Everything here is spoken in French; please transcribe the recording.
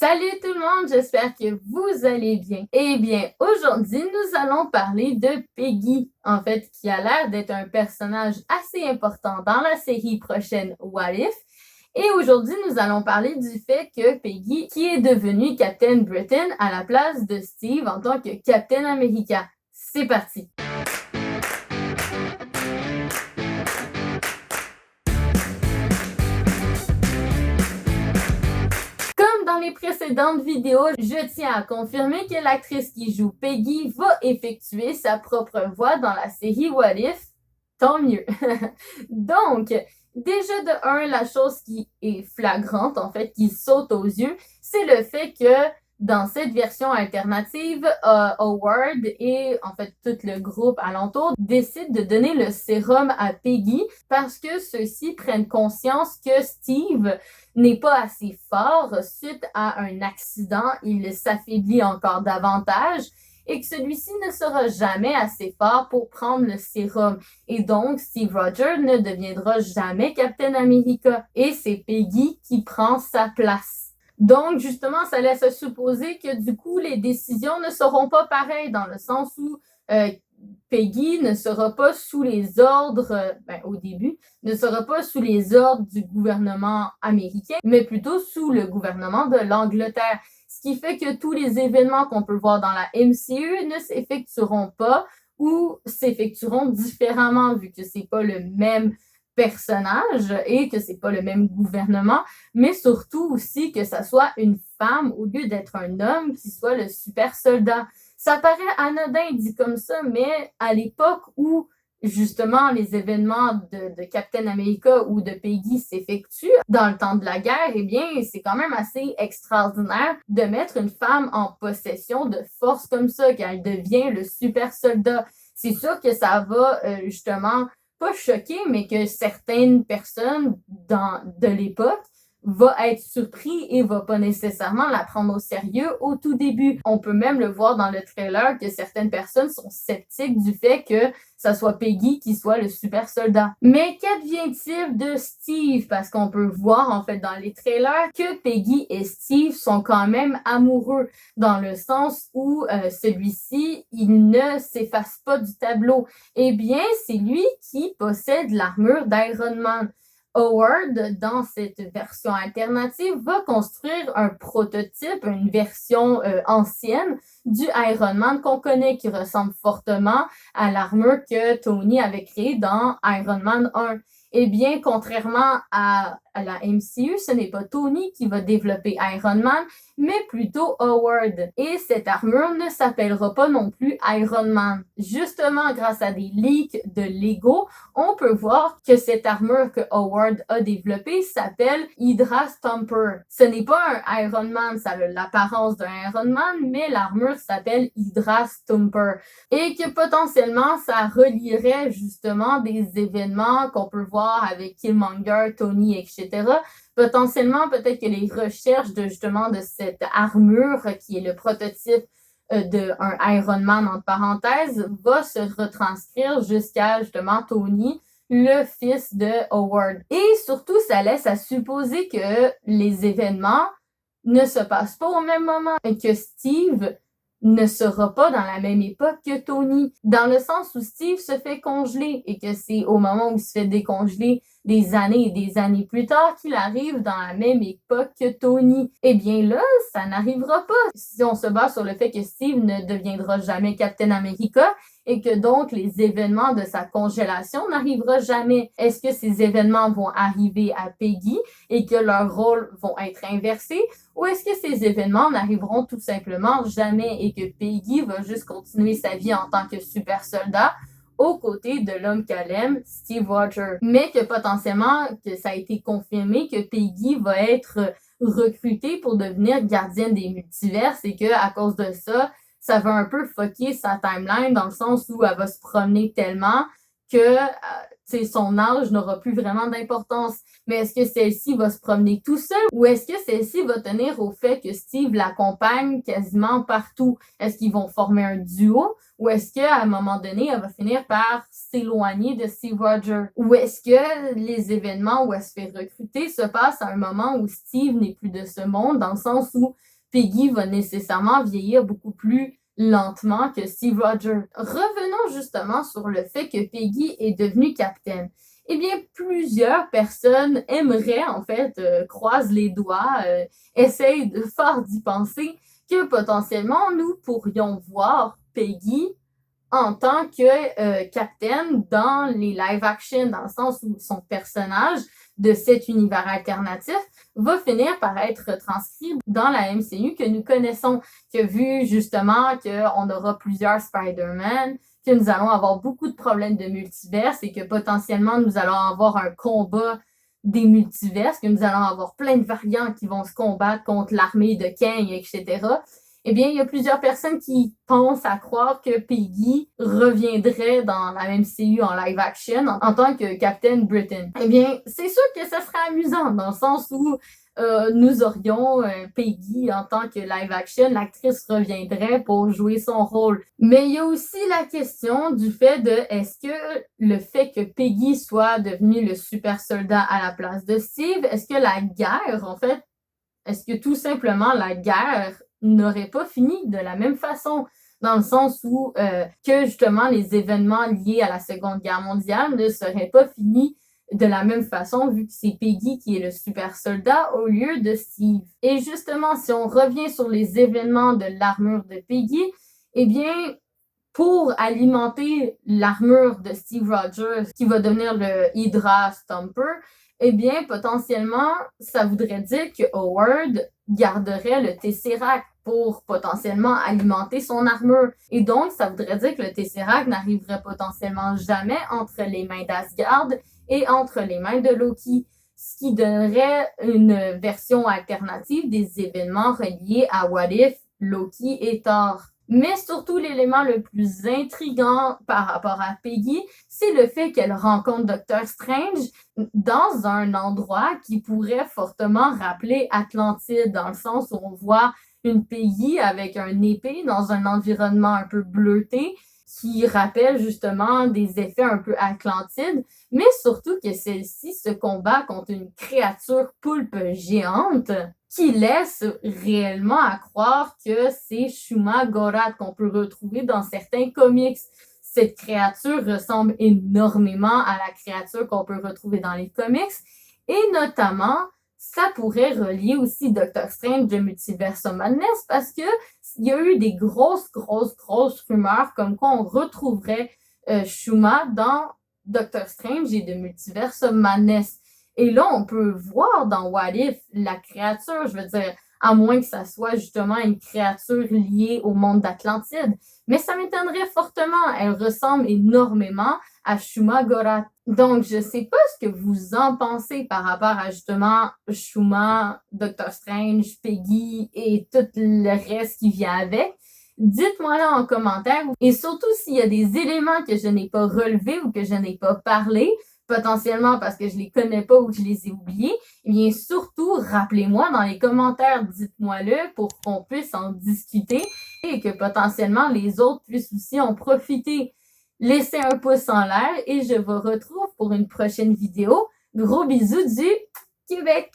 Salut tout le monde, j'espère que vous allez bien. Eh bien, aujourd'hui, nous allons parler de Peggy, en fait, qui a l'air d'être un personnage assez important dans la série prochaine What If. Et aujourd'hui, nous allons parler du fait que Peggy, qui est devenue Captain Britain à la place de Steve en tant que Captain America. C'est parti! Comme dans les précédentes vidéos, je tiens à confirmer que l'actrice qui joue Peggy va effectuer sa propre voix dans la série What If. Tant mieux. Donc, déjà de un, la chose qui est flagrante, en fait, qui saute aux yeux, c'est le fait que dans cette version alternative, Howard et en fait tout le groupe alentour décident de donner le sérum à Peggy parce que ceux-ci prennent conscience que Steve n'est pas assez fort suite à un accident. Il s'affaiblit encore davantage et que celui-ci ne sera jamais assez fort pour prendre le sérum. Et donc, Steve Rogers ne deviendra jamais Captain America. Et c'est Peggy qui prend sa place. Donc, justement, ça laisse supposer que du coup, les décisions ne seront pas pareilles dans le sens où Peggy ne sera pas sous les ordres, au début, ne sera pas sous les ordres du gouvernement américain, mais plutôt sous le gouvernement de l'Angleterre. Ce qui fait que tous les événements qu'on peut voir dans la MCU ne s'effectueront pas ou s'effectueront différemment vu que c'est pas le même personnage et que c'est pas le même gouvernement, mais surtout aussi que ça soit une femme au lieu d'être un homme qui soit le super soldat. Ça paraît anodin dit comme ça, mais à l'époque où justement les événements de Captain America ou de Peggy s'effectuent dans le temps de la guerre, eh bien, c'est quand même assez extraordinaire de mettre une femme en possession de force comme ça, qu'elle devient le super soldat. C'est sûr que ça va justement pas choquer, mais que certaines personnes de l'époque va être surpris et va pas nécessairement la prendre au sérieux au tout début. On peut même le voir dans le trailer que certaines personnes sont sceptiques du fait que ça soit Peggy qui soit le super soldat. Mais qu'advient-il de Steve? Parce qu'on peut voir en fait dans les trailers que Peggy et Steve sont quand même amoureux dans le sens où celui-ci, il ne s'efface pas du tableau. Eh bien, c'est lui qui possède l'armure d'Iron Man. Howard, dans cette version alternative, va construire un prototype, une version ancienne du Iron Man qu'on connaît, qui ressemble fortement à l'armure que Tony avait créée dans Iron Man 1. Eh bien, contrairement à la MCU, ce n'est pas Tony qui va développer Iron Man, mais plutôt Howard. Et cette armure ne s'appellera pas non plus Iron Man. Justement, grâce à des leaks de Lego, on peut voir que cette armure que Howard a développée s'appelle Hydra Stomper. Ce n'est pas un Iron Man, ça a l'apparence d'un Iron Man, mais l'armure s'appelle Hydra Stomper. Et que potentiellement, ça relierait justement des événements qu'on peut voir avec Killmonger, Tony, etc. Potentiellement, peut-être que les recherches de justement de cette armure qui est le prototype d'un Iron Man entre parenthèses va se retranscrire jusqu'à justement Tony, le fils de Howard. Et surtout, ça laisse à supposer que les événements ne se passent pas au même moment et que Steve ne sera pas dans la même époque que Tony, dans le sens où Steve se fait congeler et que c'est au moment où il se fait décongeler des années et des années plus tard qu'il arrive dans la même époque que Tony. Eh bien là, ça n'arrivera pas si on se base sur le fait que Steve ne deviendra jamais Captain America et que donc les événements de sa congélation n'arriveront jamais. Est-ce que ces événements vont arriver à Peggy et que leurs rôles vont être inversés ou est-ce que ces événements n'arriveront tout simplement jamais et que Peggy va juste continuer sa vie en tant que super soldat aux côtés de l'homme qu'elle aime, Steve Rogers. Mais que potentiellement, que ça a été confirmé que Peggy va être recrutée pour devenir gardienne des multivers et que à cause de ça, ça va un peu fucker sa timeline dans le sens où elle va se promener tellement que son âge n'aura plus vraiment d'importance. Mais est-ce que celle-ci va se promener tout seul ou est-ce que celle-ci va tenir au fait que Steve l'accompagne quasiment partout? Est-ce qu'ils vont former un duo ou est-ce qu'à un moment donné, elle va finir par s'éloigner de Steve Rogers? Ou est-ce que les événements où elle se fait recruter se passent à un moment où Steve n'est plus de ce monde, dans le sens où Peggy va nécessairement vieillir beaucoup plus lentement que Steve Rogers. Revenons justement sur le fait que Peggy est devenue capitaine. Eh bien, plusieurs personnes aimeraient, en fait, croisent les doigts, essayent de fort d'y penser, que potentiellement, nous pourrions voir Peggy en tant que capitaine dans les live-action, dans le sens où son personnage de cet univers alternatif va finir par être transcrit dans la MCU que nous connaissons, que vu justement qu'on aura plusieurs Spider-Man, que nous allons avoir beaucoup de problèmes de multiverse et que potentiellement nous allons avoir un combat des multiverses, que nous allons avoir plein de variants qui vont se combattre contre l'armée de Kang, etc. Eh bien, il y a plusieurs personnes qui pensent à croire que Peggy reviendrait dans la MCU en live action en tant que Captain Britain. Eh bien, c'est sûr que ça serait amusant dans le sens où nous aurions Peggy en tant que live action, l'actrice reviendrait pour jouer son rôle. Mais il y a aussi la question du fait de est-ce que le fait que Peggy soit devenue le super soldat à la place de Steve, est-ce que la guerre, en fait, est-ce que tout simplement la guerre n'aurait pas fini de la même façon, dans le sens où que justement les événements liés à la Seconde Guerre mondiale ne seraient pas finis de la même façon vu que c'est Peggy qui est le super soldat au lieu de Steve. Et justement, si on revient sur les événements de l'armure de Peggy, eh bien, pour alimenter l'armure de Steve Rogers, qui va devenir le Hydra Stomper, eh bien, potentiellement, ça voudrait dire que Howard garderait le Tesseract pour potentiellement alimenter son armure. Et donc, ça voudrait dire que le Tesseract n'arriverait potentiellement jamais entre les mains d'Asgard et entre les mains de Loki, ce qui donnerait une version alternative des événements reliés à What If, Loki et Thor. Mais surtout, l'élément le plus intriguant par rapport à Peggy, c'est le fait qu'elle rencontre Doctor Strange dans un endroit qui pourrait fortement rappeler Atlantide, dans le sens où on voit une Peggy avec un épée dans un environnement un peu bleuté, qui rappelle justement des effets un peu Atlantide, mais surtout que celle-ci se combat contre une créature poulpe géante qui laisse réellement à croire que c'est Shuma Gorath qu'on peut retrouver dans certains comics. Cette créature ressemble énormément à la créature qu'on peut retrouver dans les comics et notamment ça pourrait relier aussi Doctor Strange de Multiverse of Madness parce que il y a eu des grosses rumeurs comme quoi on retrouverait Shuma dans Doctor Strange et de Multiverse of Madness. Et là, on peut voir dans What If la créature, je veux dire, à moins que ça soit justement une créature liée au monde d'Atlantide. Mais ça m'étonnerait fortement. Elle ressemble énormément à Shuma Gorath. Donc, je sais pas ce que vous en pensez par rapport à justement Shuma, Doctor Strange, Peggy et tout le reste qui vient avec. Dites-moi là en commentaire. Et surtout, s'il y a des éléments que je n'ai pas relevés ou que je n'ai pas parlé, potentiellement parce que je les connais pas ou que je les ai oubliés, eh bien surtout, rappelez-moi dans les commentaires, dites-moi-le pour qu'on puisse en discuter et que potentiellement les autres puissent aussi en profiter. Laissez un pouce en l'air et je vous retrouve pour une prochaine vidéo. Gros bisous du Québec!